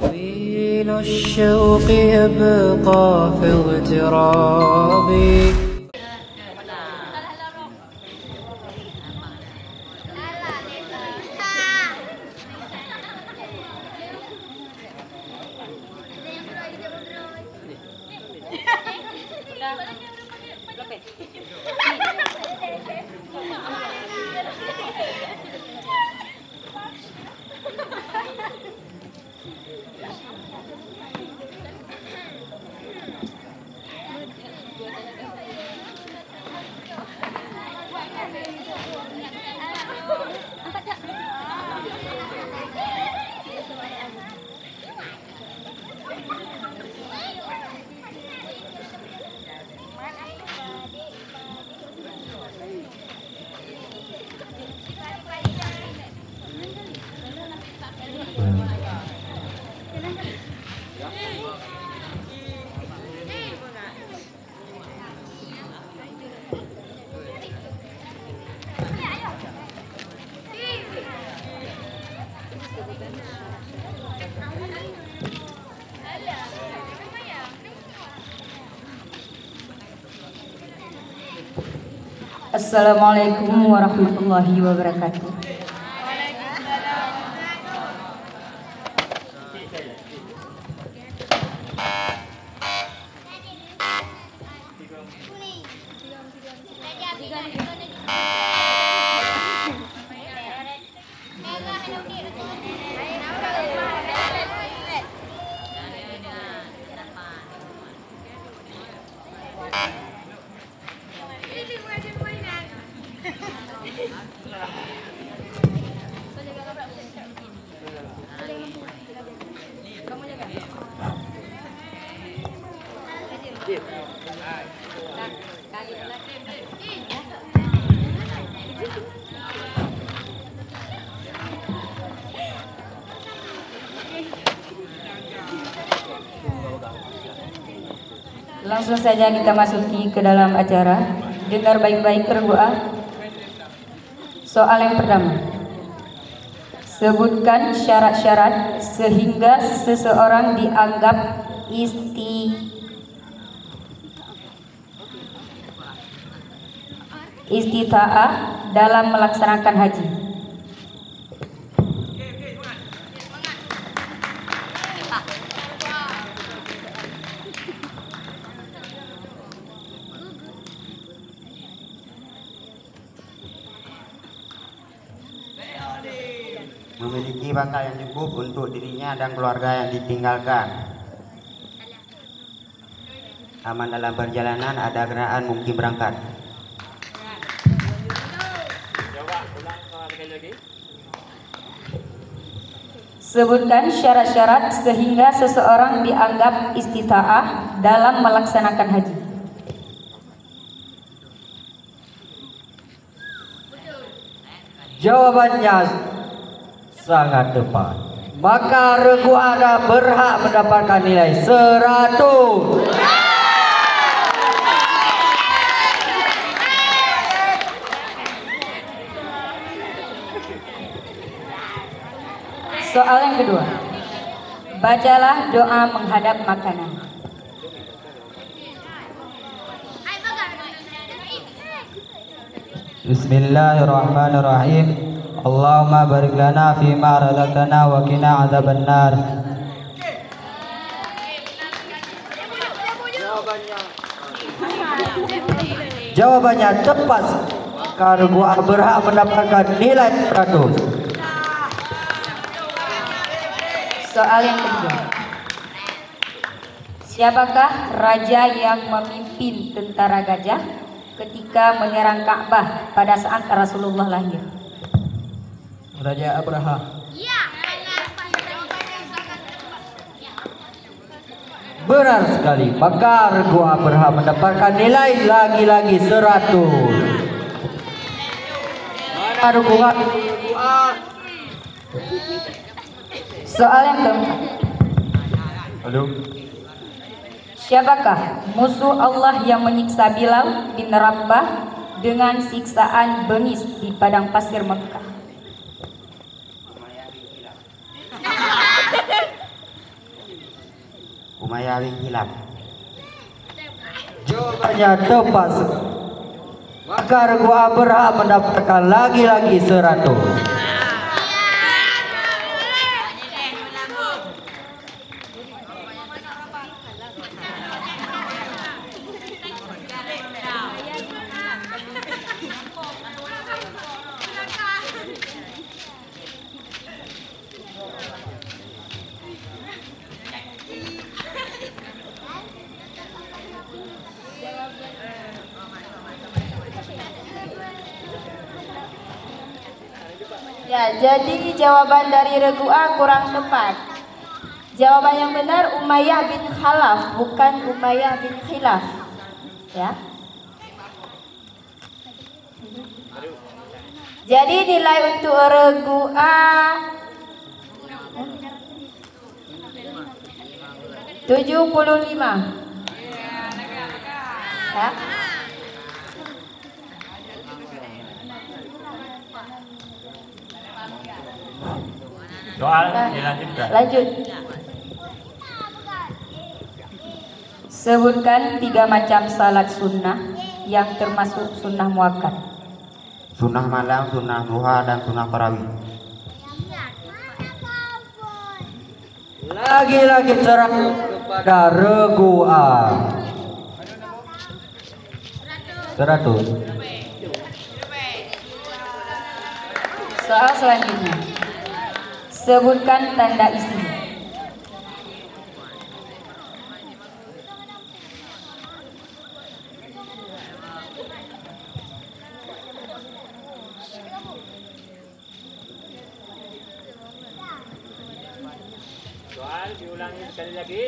طويل الشوق يبقى في اغترابي. Assalamualaikum warahmatullahi wabarakatuh. Langsung saja kita masuki ke dalam acara. Dengar baik-baik berdoa. Soal yang pertama, sebutkan syarat-syarat sehingga seseorang dianggap istita'ah dalam melaksanakan haji. Memiliki bekal yang cukup untuk dirinya dan keluarga yang ditinggalkan. Aman dalam perjalanan, ada kendaraan mungkin berangkat. Sebutkan syarat-syarat sehingga seseorang dianggap istita'ah dalam melaksanakan haji. Jawabannya sangat tepat. Maka regu Anda berhak mendapatkan nilai 100. Soal yang kedua, bacalah doa menghadap makanan. Bismillahirrahmanirrahim. Allahumma barik lana fima razaqtana wa qina adzabannar. Jawabannya tepat. Karena berhak mendapatkan nilai 100. Soal yang ketiga, siapakah raja yang memimpin tentara gajah ketika menyerang Ka'bah pada saat Rasulullah lahir? Raja Abraha. Benar sekali. Maka regu Abraha mendapatkan nilai lagi-lagi 100. Mana dukungan? Soal yang keempat, Halo. siapakah musuh Allah yang menyiksa Bilal bin Rabah dengan siksaan bengis di padang pasir Mekah? Umayyah bin Hilaf. Jawabannya tepat sekali. Maka Regu Abraha mendapatkan lagi-lagi 100. Ya, jadi jawaban dari Regu A kurang tepat. Jawaban yang benar Umayyah bin Khalaf, bukan Umayyah bin Khilaf. Ya. Jadi nilai untuk Regu A 75. Ya. Soal dilanjutkan. Lanjut. Sebutkan 3 macam salat sunnah yang termasuk sunnah muakkad. Sunnah malam, sunnah duha, dan sunnah tarawih. Lagi-lagi 100 kepada Regu A. 100. Soal selanjutnya. Sebutkan tanda isim. Soal diulangi sekali lagi.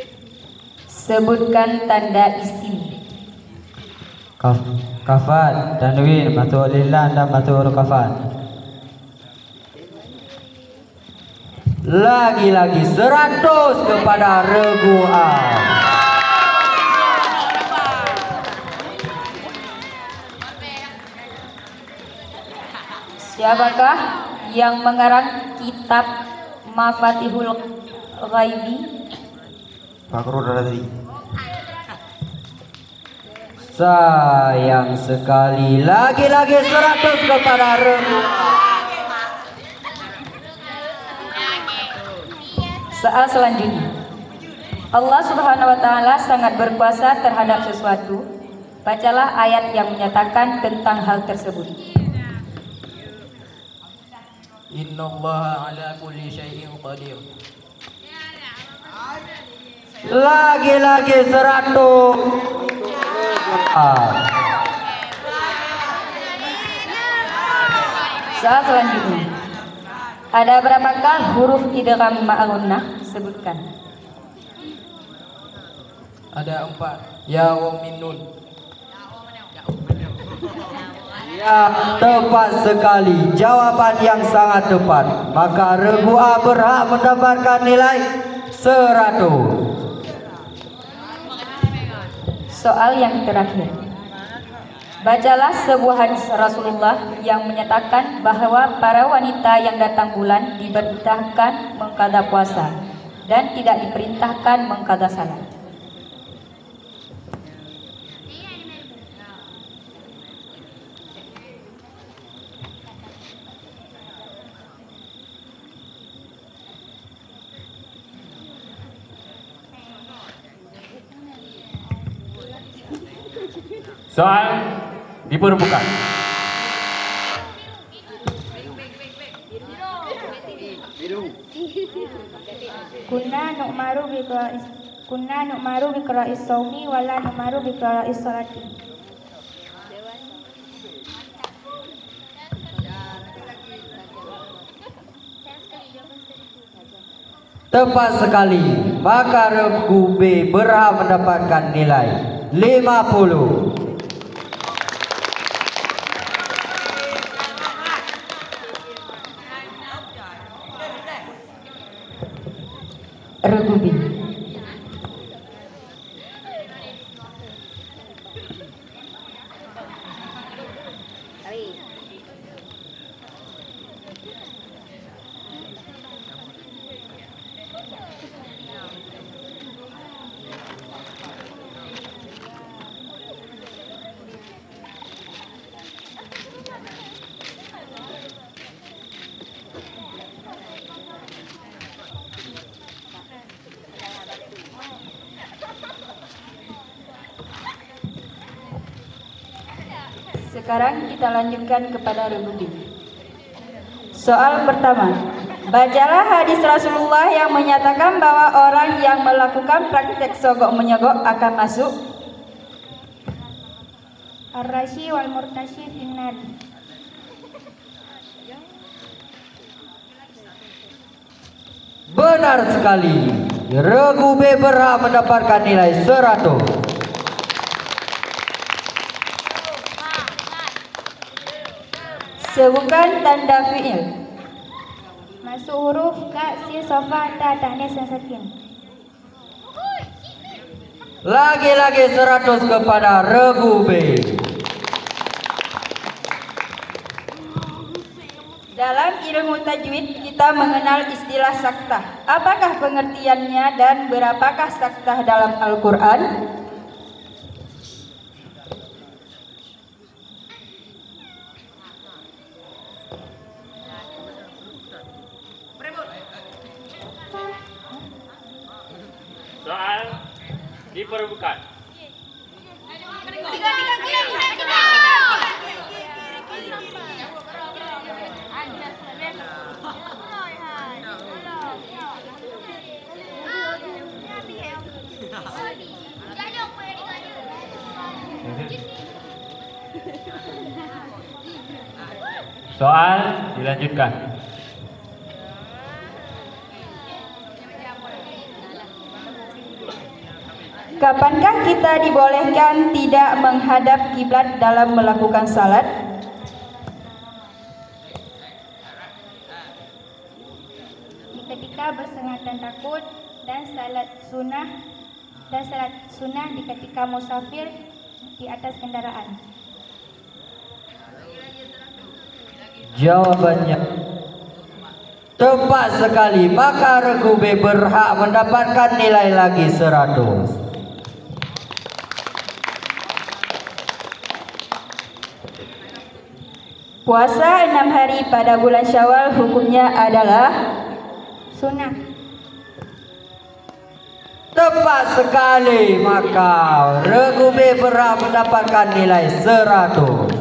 Sebutkan tanda isim. Kafan, tanwin, masuk lillah dan masuk huruf kafan. Lagi-lagi 100 kepada Regu A. Siapakah yang mengarang kitab Mafatihul Ghaibi? Fakrul Razi. Sayang sekali, lagi-lagi 100 kepada Regu A. Soal selanjutnya. Allah Subhanahu wa taala sangat berkuasa terhadap sesuatu. Bacalah ayat yang menyatakan tentang hal tersebut. Innallaha ala kulli syai'in qadir. Lagi-lagi 100. Soal selanjutnya. Ada berapakah huruf idgham ma'al-gunnah? Sebutkan. Ada 4. Ya wa min nun. Ya, tepat sekali. Jawaban yang sangat tepat. Maka Regu A berhak mendapatkan nilai 100. Soal yang terakhir. Bacalah sebuah hadis Rasulullah yang menyatakan bahwa para wanita yang datang bulan diperintahkan mengqadha puasa dan tidak diperintahkan mengqadha salat. Soal diperbuka. Kunna nu'maru bi qira'is shaumi wa la nu'maru bi qira'is sholati. Tepat sekali. Maka Regu B berhak mendapatkan nilai 50. Regu B. sekarang kita lanjutkan kepada regu B. Soal pertama. Bacalah hadis Rasulullah yang menyatakan bahwa orang yang melakukan praktek sogok menyogok akan masuk Ar-rashi wal murtashi finnar. Benar sekali. Regu B berhak mendapatkan nilai 100. Sebutkan tanda fi'il. Masuk huruf ka, sin, sofa, ta, ta'nis dan sakin. Lagi-lagi 100 kepada regu B. Dalam ilmu tajwid kita mengenal istilah saktah. Apakah pengertiannya dan berapakah saktah dalam Al-Quran? Soal diperbukaan. Soal dilanjutkan. Kapankah kita dibolehkan tidak menghadap kiblat dalam melakukan salat? Ketika bersengat dan takut dan salat sunnah di ketika musafir di atas kendaraan. Jawabannya tepat sekali. Maka regu B berhak mendapatkan nilai lagi 100. Puasa 6 hari pada bulan Syawal hukumnya adalah Sunnah. Tepat sekali. Maka regu B berhak mendapatkan nilai 100.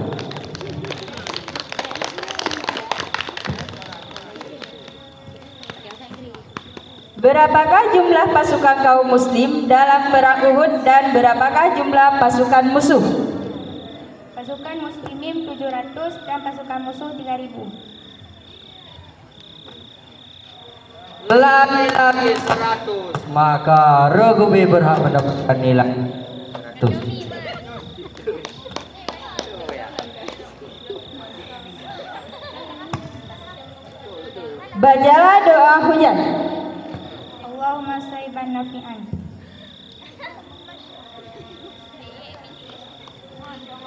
Berapakah jumlah pasukan kaum muslim dalam perang Uhud dan berapakah jumlah pasukan musuh? Pasukan muslimin 700 dan pasukan musuh 3000. Lagi-lagi 100. Maka regu B berhak mendapatkan nilai 100. Bacalah doa hujan. Allahumma saiban nafi'an.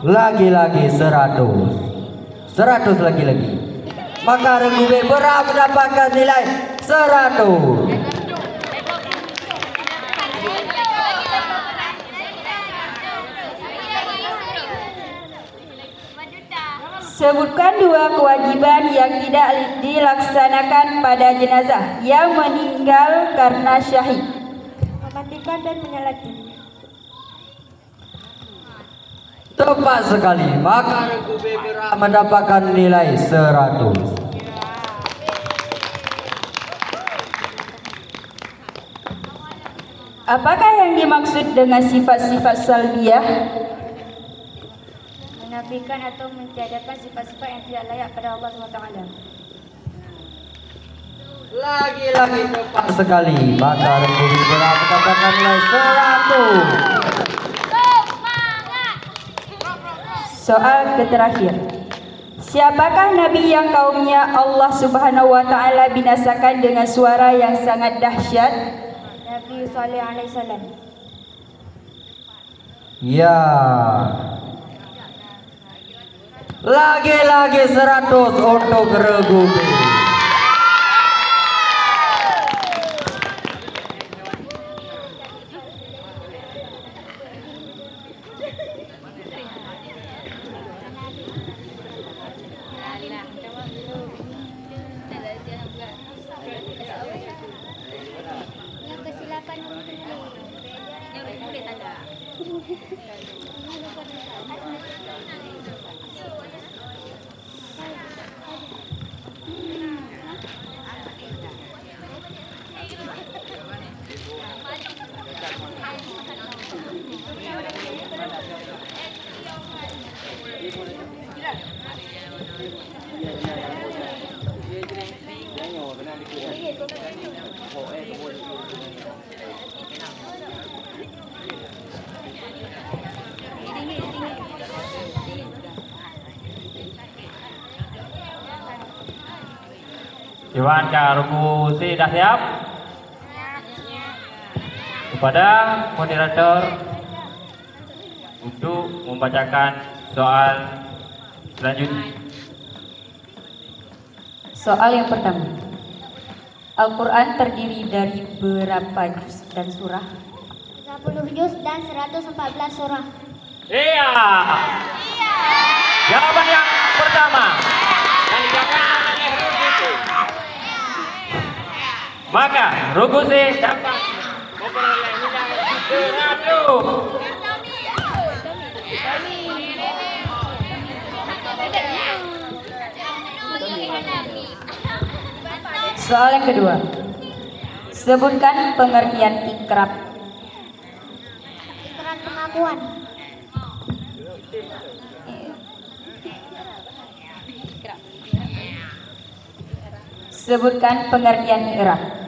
Lagi-lagi 100. 100 lagi-lagi. Maka regu B berhak mendapatkan nilai 100. Sebutkan 2 kewajiban yang tidak dilaksanakan pada jenazah yang meninggal karena syahid. Mematikan dan menyalati. Tepat sekali. Maka regu B berhak mendapatkan nilai 100. Apakah yang dimaksud dengan sifat-sifat salbiyah? Menafikan atau mentiadakan sifat-sifat yang tidak layak pada Allah SWT. Lagi-lagi tepat sekali. Maka regu B berhak mendapatkan nilai 100. Soal terakhir. Siapakah nabi yang kaumnya Allah Subhanahu wa taala binasakan dengan suara yang sangat dahsyat? Nabi Saleh alaihi salam. Ya. Lagi-lagi 100 untuk regu B. Iwan Karuku sudah siap? Kepada moderator untuk membacakan soal selanjutnya. Soal yang pertama. Al-Quran terdiri dari berapa juz dan surah? 30 juz dan 114 surah. Iya. Jawaban yang pertama yang dijawabkan oleh Rukusi. Maka Rukusi dapat memperoleh nilai 100. Soal yang kedua. Sebutkan pengertian ikrab. Ikrar pengakuan. Sebutkan pengertian ikrab.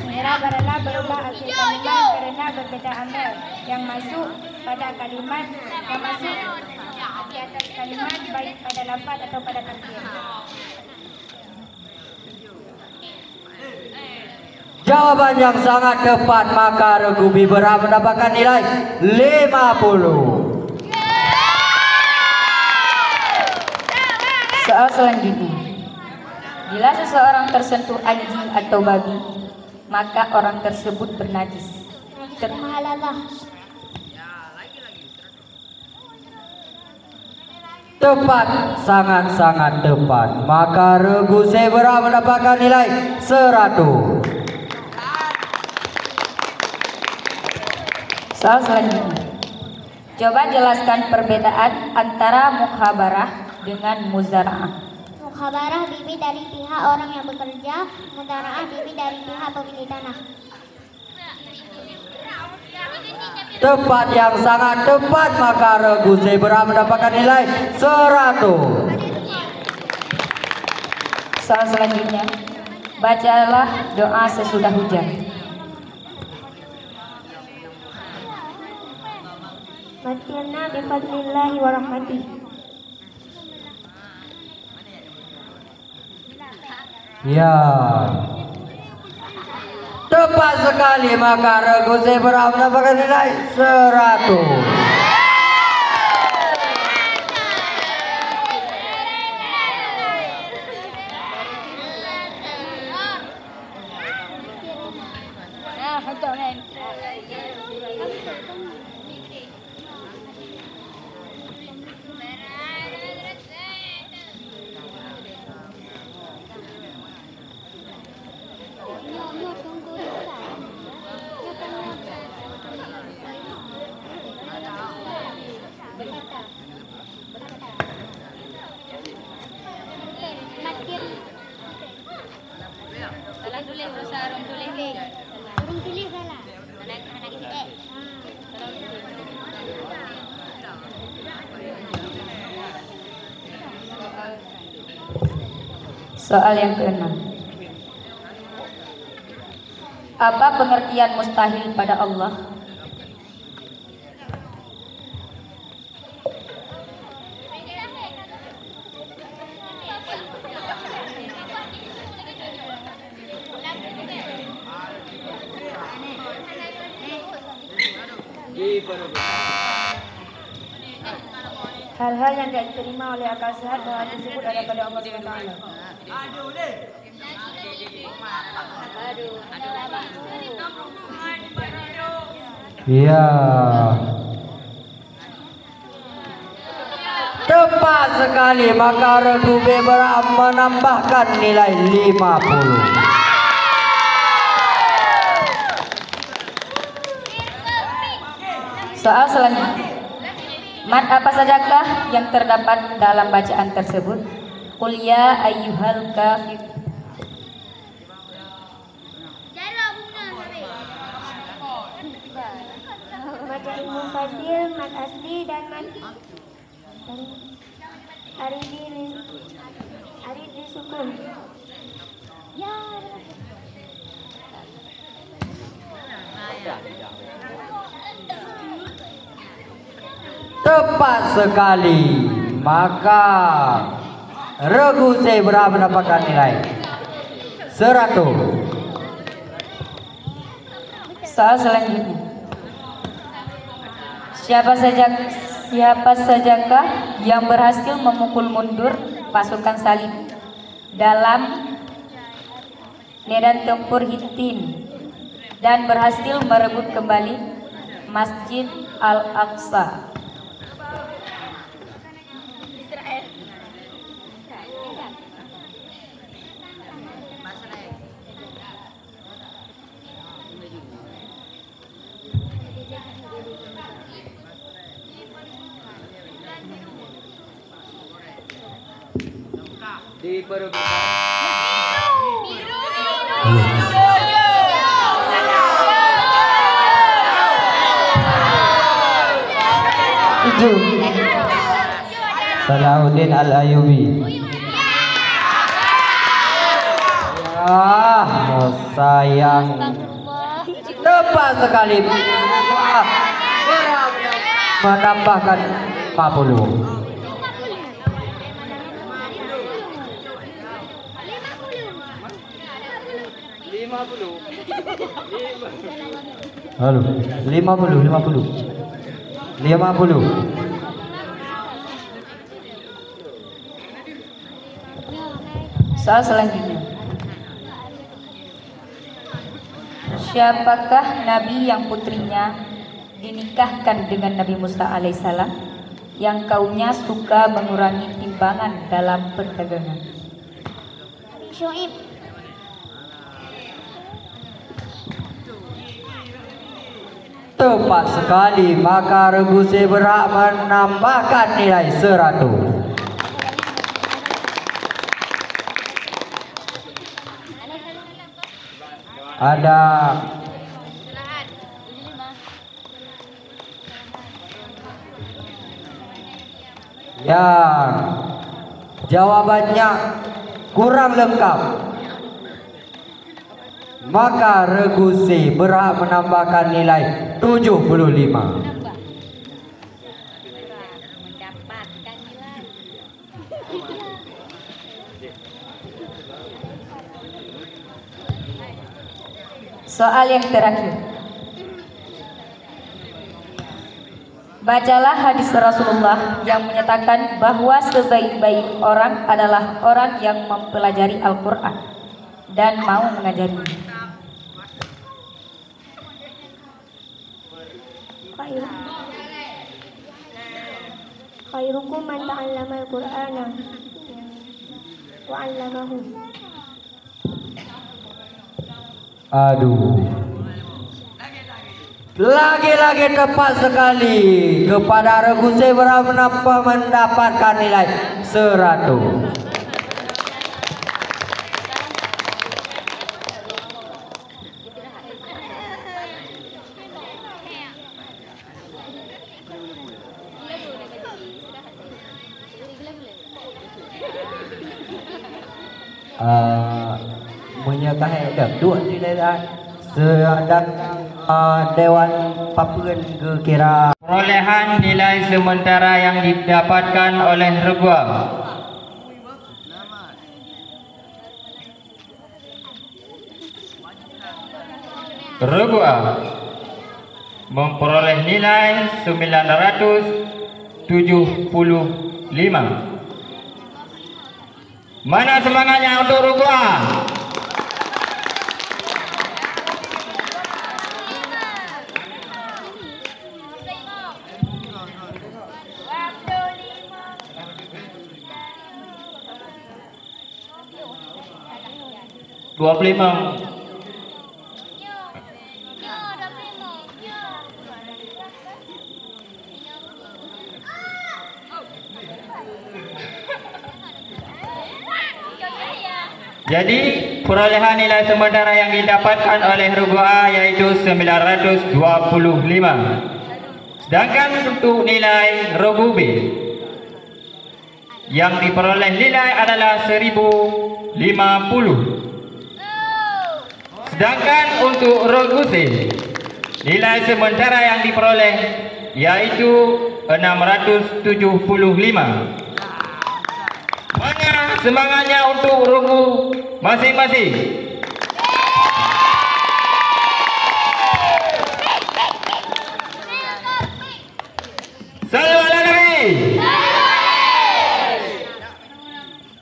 Merah adalah berubah akhir kalimat karena berbeda amil yang masuk pada kalimat yang masuk di atas kalimat baik pada lafaz atau pada takdir. Jawaban yang sangat tepat, maka Regu Bibera mendapatkan nilai 50. Soal selanjutnya. Bila seseorang tersentuh anjing atau babi, maka orang tersebut bernajis. Mahalalah. Tepat, sangat-sangat tepat. Maka Regu Zebra mendapatkan nilai 100. Soal selanjutnya. Coba jelaskan perbedaan antara mukhabarah dengan muzara'ah. Mukhabarah bibi dari pihak orang yang bekerja, mudaraah bibi dari pihak pemilik tanah. Tepat, yang sangat tepat, maka Regu Zebra mendapatkan nilai 100. Soal selanjutnya. Bacalah doa sesudah hujan. Matirna bifadlillahi wa rahmatihi. Ya, tepat sekali, maka Regu Zebra mendapatkan nilai 100. Soal yang keenam. Apa pengertian mustahil pada Allah? Hal-hal yang tidak diterima oleh akal sehat bahwa tersebut ada pada Allah SWT. Ya, tepat sekali, maka Regu Zebra menambahkan nilai 50. Soal selanjutnya. Mat apa sajakah yang terdapat dalam bacaan tersebut? Qul ya ayyuhal kafir. fasil, mat asli, dan mat aridi sukun. Tepat sekali. Maka regu saya berhak mendapatkan nilai 100. Soal selanjutnya. Siapa sajakah yang berhasil memukul mundur pasukan salib dalam medan tempur Hittin dan berhasil merebut kembali Masjid Al-Aqsa? Salahuddin Al-Ayyubi. Sayang. Tepat sekali. Menambahkan 50. Halo, 50. Soal selanjutnya. Siapakah nabi yang putrinya dinikahkan dengan Nabi Musa alaihissalam yang kaumnya suka mengurangi timbangan dalam perdagangan? Syuaib. Tepat sekali. Maka regu saya berhak menambahkan nilai 100. Ada yang jawabannya kurang lengkap, maka regu C berhak menambahkan nilai 75. Soal yang terakhir. Bacalah hadis Rasulullah yang menyatakan bahwa sebaik-baik orang adalah orang yang mempelajari Al-Quran dan mau mengajarinya. Khairukum man ta'allama al-Qur'ana wa 'allamahu. Aduh, lagi-lagi tepat sekali. Kepada regu saya berhak mendapatkan nilai 100. Menyatakan dah dua nilai dah sedang Dewan Papuan ke kira perolehan nilai sementara yang didapatkan oleh regu A. Regu A memperoleh nilai 975. Mana semangatnya untuk regu A? Jadi perolehan nilai sementara yang didapatkan oleh regu A yaitu 925. Sedangkan untuk nilai rogu B yang diperoleh nilai adalah 1050. Sedangkan untuk rogu C nilai sementara yang diperoleh yaitu 675. Mana semangatnya untuk rogu masing-masing? Salawat ala Nabi.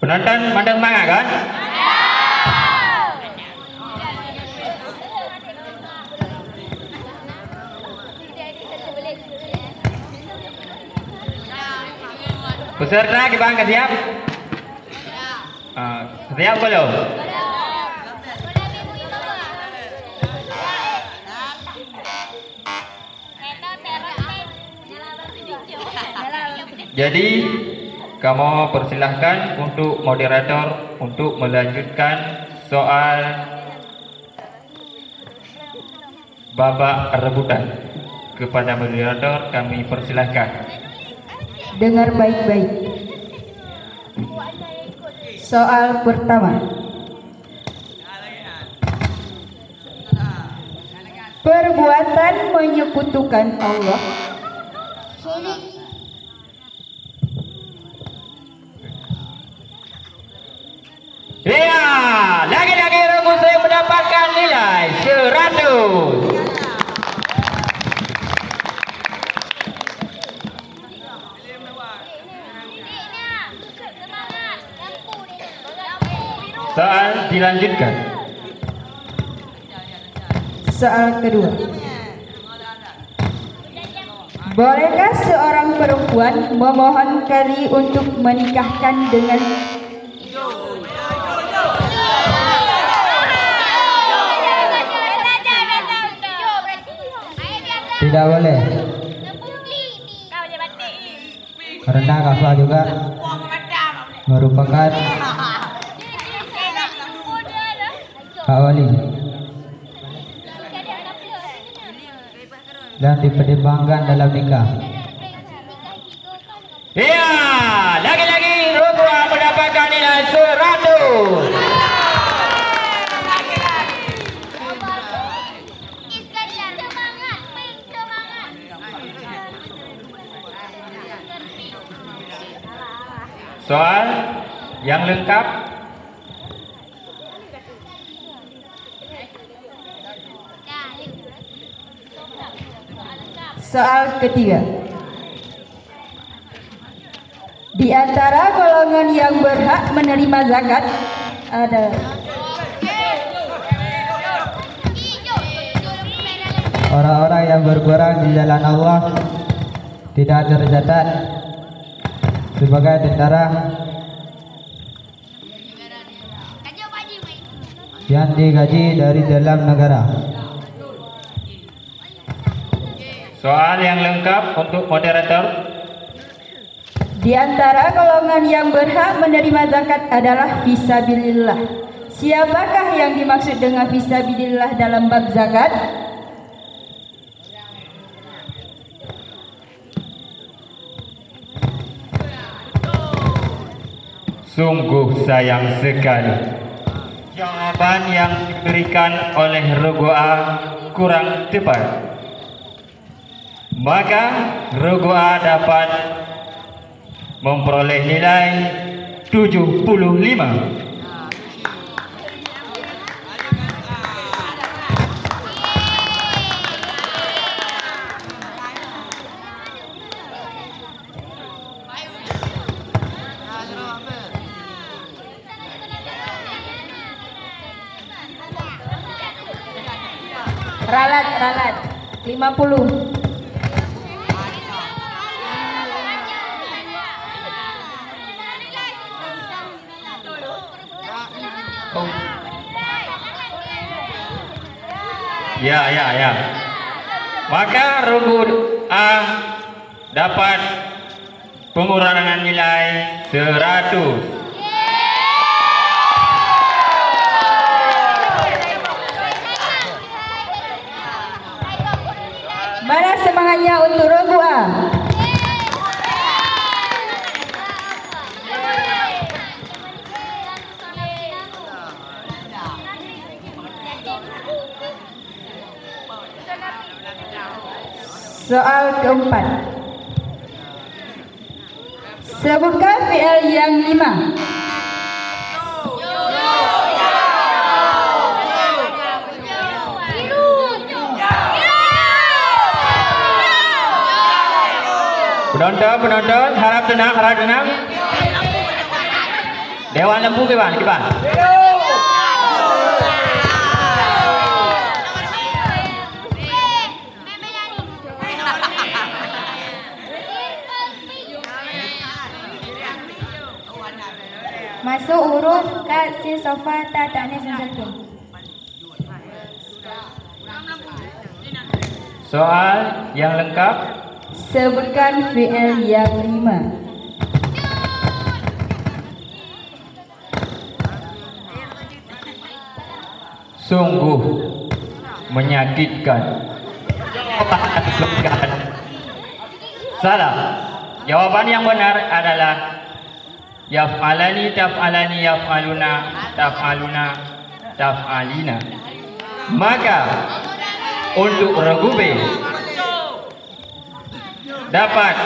Penonton mandang semangat kan? Peserta kita siap? Siap belum? Jadi kamu persilahkan untuk moderator untuk melanjutkan soal babak rebutan. Kepada moderator kami persilahkan. Dengar baik-baik. Soal pertama. Perbuatan menyekutukan Allah. Ya, lagi-lagi rogu saya mendapatkan nilai 100. Soal dilanjutkan. Soal kedua. Bolehkah seorang perempuan memohon kali untuk menikahkan dengan Tidak boleh. Karena kafah juga merupakan hak wali dan dipertimbangkan dalam nikah. Ya, lagi-lagi rogu mendapatkan nilai 100. Soal yang lengkap. Soal ketiga. Di antara golongan yang berhak menerima zakat adalah orang-orang yang berperang di jalan Allah, tidak tercatat sebagai tentara yang digaji dari dalam negara. Soal yang lengkap untuk moderator. di antara golongan yang berhak menerima zakat adalah fisabilillah. Siapakah yang dimaksud dengan fisabilillah dalam bab zakat? Sungguh sayang sekali, jawaban yang diberikan oleh Rogoa kurang tepat. Maka Rogoa dapat memperoleh nilai 75. Ralat 50. Ya. Maka Rogo A dapat pengurangan nilai 100. Mana semangatnya untuk Rogo Soal keempat. Sebutkan fi'il yang 5. Penonton, harap tenang. Dewan lembu kiban. Masuk huruf kat si sofa tak ni senjata. Soal yang lengkap. Sebutkan fi'il yang 5. Sungguh menyakitkan. Salah. Jawapan yang benar adalah yaf'alani, taf'alani, yaf'aluna, taf'aluna, taf'alina. Maka untuk regu B dapat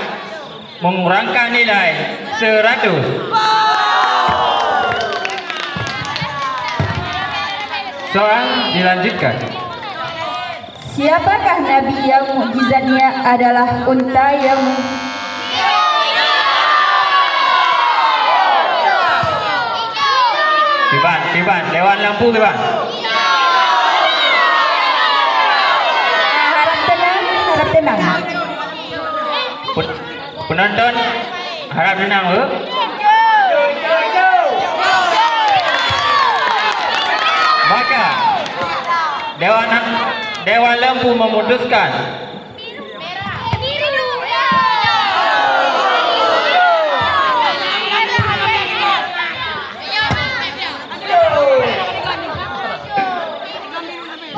mengurangkan nilai 100. Soal dilanjutkan. Siapakah nabi yang mukjizatnya adalah unta yang Kiban, Dewan lampu kiban. Harap tenang. Penonton harap tenang. Maka Dewan lampu memutuskan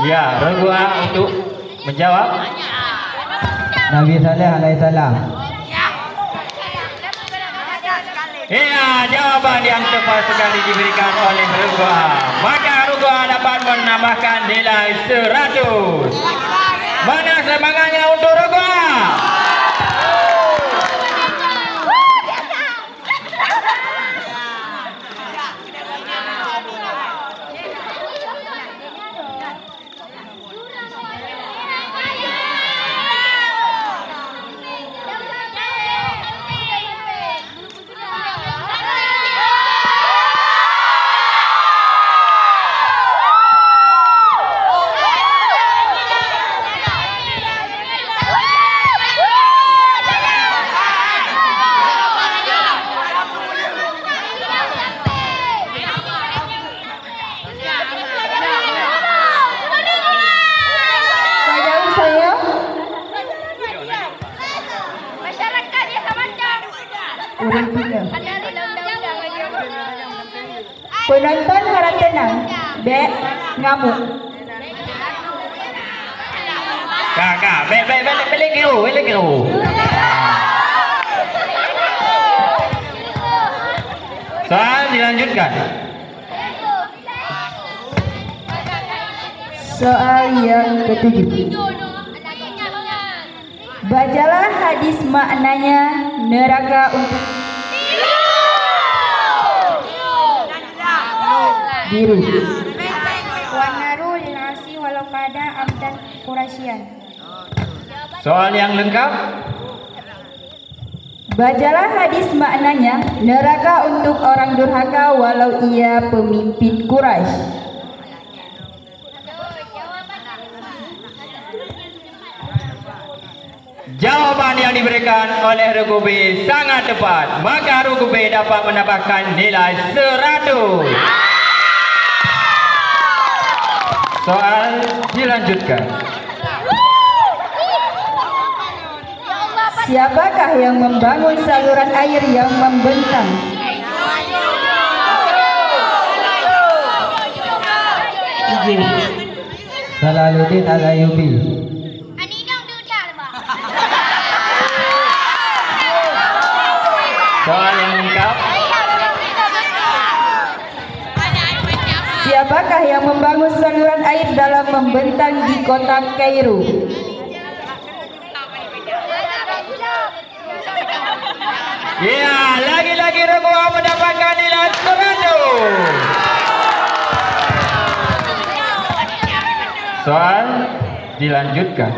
ya, regu A untuk menjawab. Nabi Saleh alaihissalam. Ya, jawaban yang tepat sekali diberikan oleh regu A. Maka regu A dapat menambahkan nilai 100. Mana semangatnya untuk regu A? Penonton harap tenang. Bek ngamuk. Kakak, balik kiro. Soal dilanjutkan. Soal yang ke-7. Bacalah hadis maknanya neraka untuk biru. Wanaru linasi walau kada amdan Quraisyan. Soal yang lengkap. Bacalah hadis maknanya neraka untuk orang durhaka walau ia pemimpin Quraisy. Jawapan yang diberikan oleh regu B sangat tepat. Maka regu B dapat mendapatkan nilai 100. Soal dilanjutkan. Siapakah yang membangun saluran air yang membentang? Salaluddin Al-Ayyubi. Soal yang lengkap. Siapakah yang membangun saluran air dalam membentang di kota Kairo? Ya, lagi-lagi Rogua mendapatkan nilai 100. Soal dilanjutkan.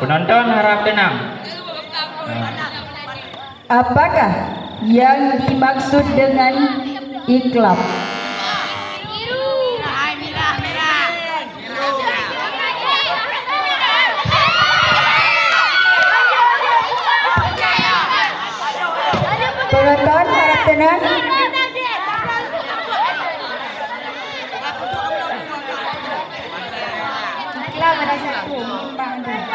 Penonton harap tenang. Apakah yang dimaksud dengan iklab? Penonton harap tenang. Ikhlas ada satu, nimbang dua.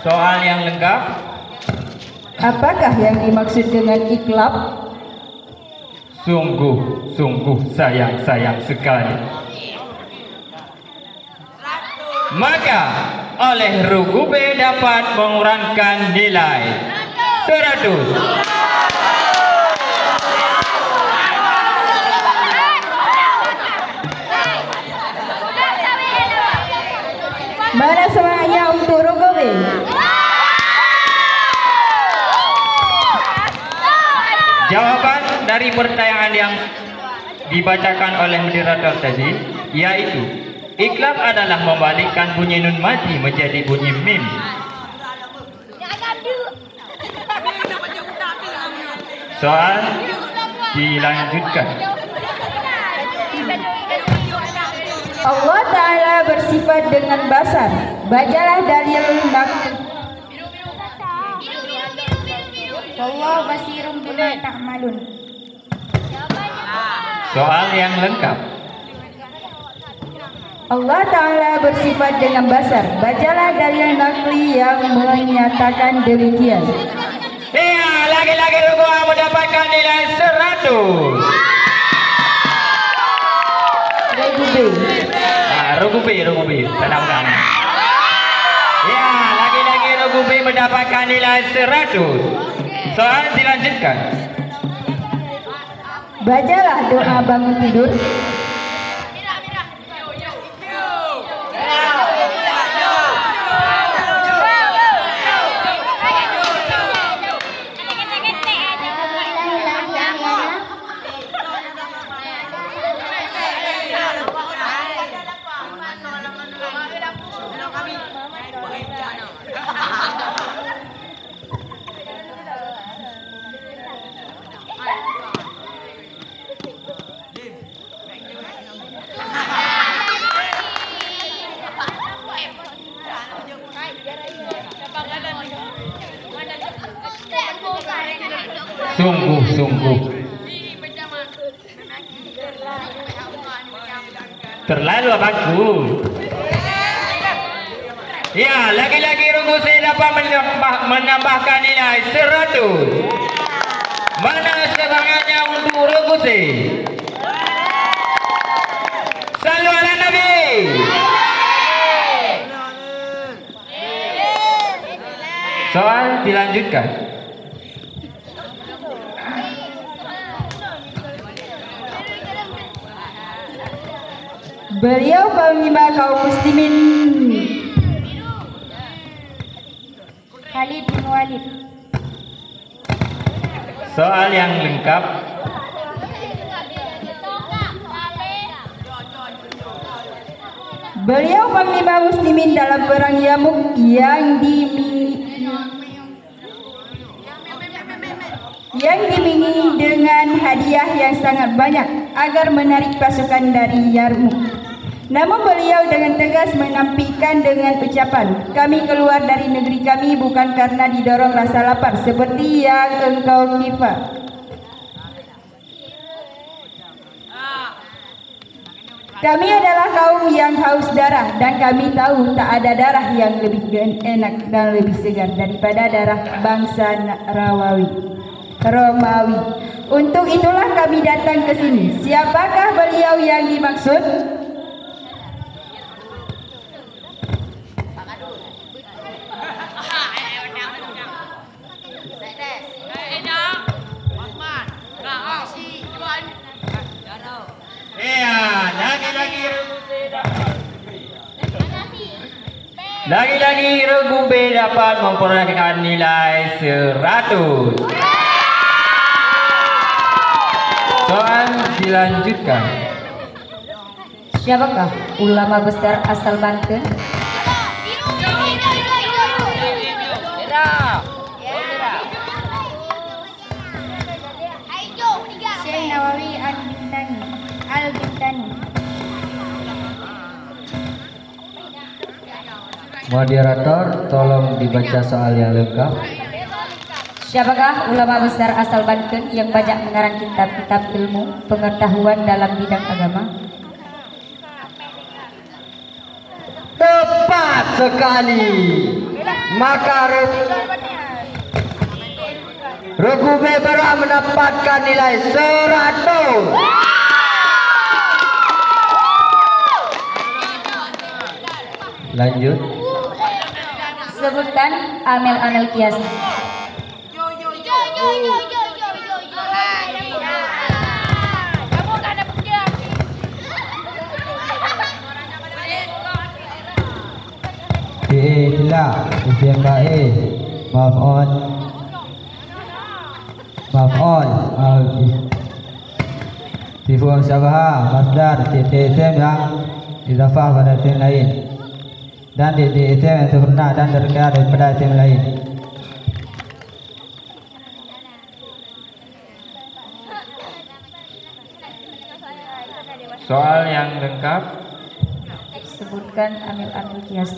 Soal yang lengkap. Apakah yang dimaksud dengan iklab? Sungguh sayang sekali. Maka oleh Rugube dapat mengurangkan nilai 100. Mana semangatnya untuk Rugube? Jawaban dari pertanyaan yang dibacakan oleh moderator tadi yaitu iklab adalah membalikkan bunyi nun mati menjadi bunyi mim. Soal dilanjutkan. Allah Ta'ala bersifat dengan basar. Bacalah dalil naqli. Wallahu basirun bima ta'malun. Soal yang lengkap. Allah Ta'ala bersifat dengan basar. Bacalah dalil naqli yang menyatakan demikian. Iya, lagi-lagi Rugua mendapatkan nilai 100. Rugube, tenang. Ya, lagi-lagi Rugube mendapatkan nilai 100. Soal dilanjutkan. Bacalah doa bangun tidur. Sungguh terlalu bagus. Ya, lagi-lagi Ruguse dapat menambahkan nilai 100. Mana semangatnya untuk Ruguse? Sallu ala Nabi. Soal dilanjutkan. Beliau panglima kaum muslimin Khalid bin Walid. Soal yang lengkap. Beliau panglima muslimin dalam perang Yarmuk yang dimingi dengan hadiah yang sangat banyak agar menarik pasukan dari Yarmuk. Namun beliau dengan tegas menampilkan dengan ucapan, kami keluar dari negeri kami bukan karena didorong rasa lapar seperti yang engkau kira. Kami adalah kaum yang haus darah dan kami tahu tak ada darah yang lebih enak dan lebih segar daripada darah bangsa Romawi. Untuk itulah kami datang ke sini. Siapakah beliau yang dimaksud? Lagi-lagi regu B dapat memperolehkan nilai 100. Soal dilanjutkan. Siapakah ulama besar asal Banten? Syekh Nawawi Al-Bintani. Moderator, tolong dibaca soal yang lengkap. Siapakah ulama besar asal Banten yang banyak mengarang kitab-kitab ilmu pengetahuan dalam bidang agama? Tepat sekali. Maka regu B berhak mendapatkan nilai 100. Lanjut. Sebutkan amel-amel kias. Telah isim baik. Maf'ul sifat syabah masdar titik isim yang idafah pada isim lain dan titik isim yang sempurna dan terkira daripada isim lain. Soal yang lengkap. Sebutkan amel-amel kias.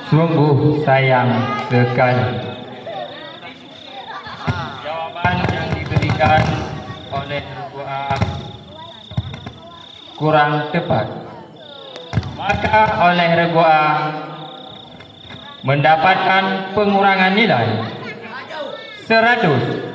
Sungguh sayang sekali. Jawaban yang diberikan oleh regu A kurang tepat. Maka oleh regu A mendapatkan pengurangan nilai 100.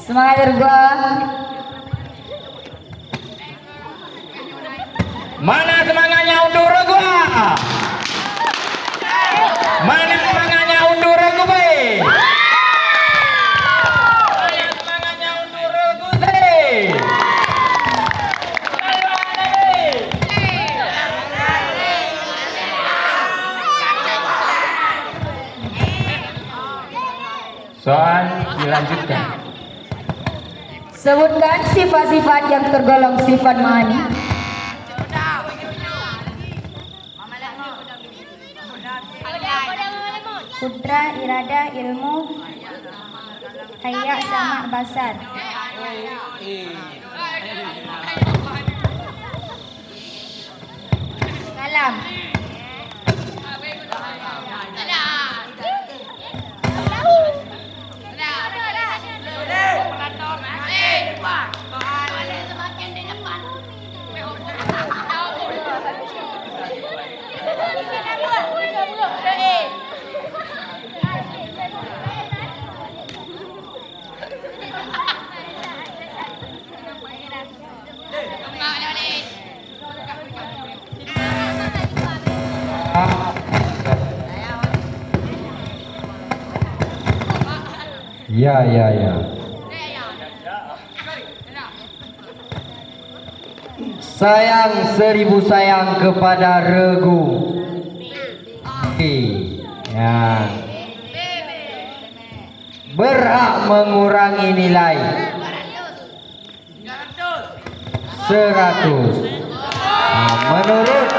Semangat regu A. Mana semangatnya untuk regu A? Mana semangatnya untuk regu B? Mana semangatnya untuk regu C? Soal dilanjutkan. Sebutkan sifat-sifat yang tergolong sifat ma'ani. Kudra, irada, ilmu, hayya, sama, basar. Kalam. Ya. Sayang 1000 sayang kepada regu. Ya. Berhak mengurangi nilai 100. Menurut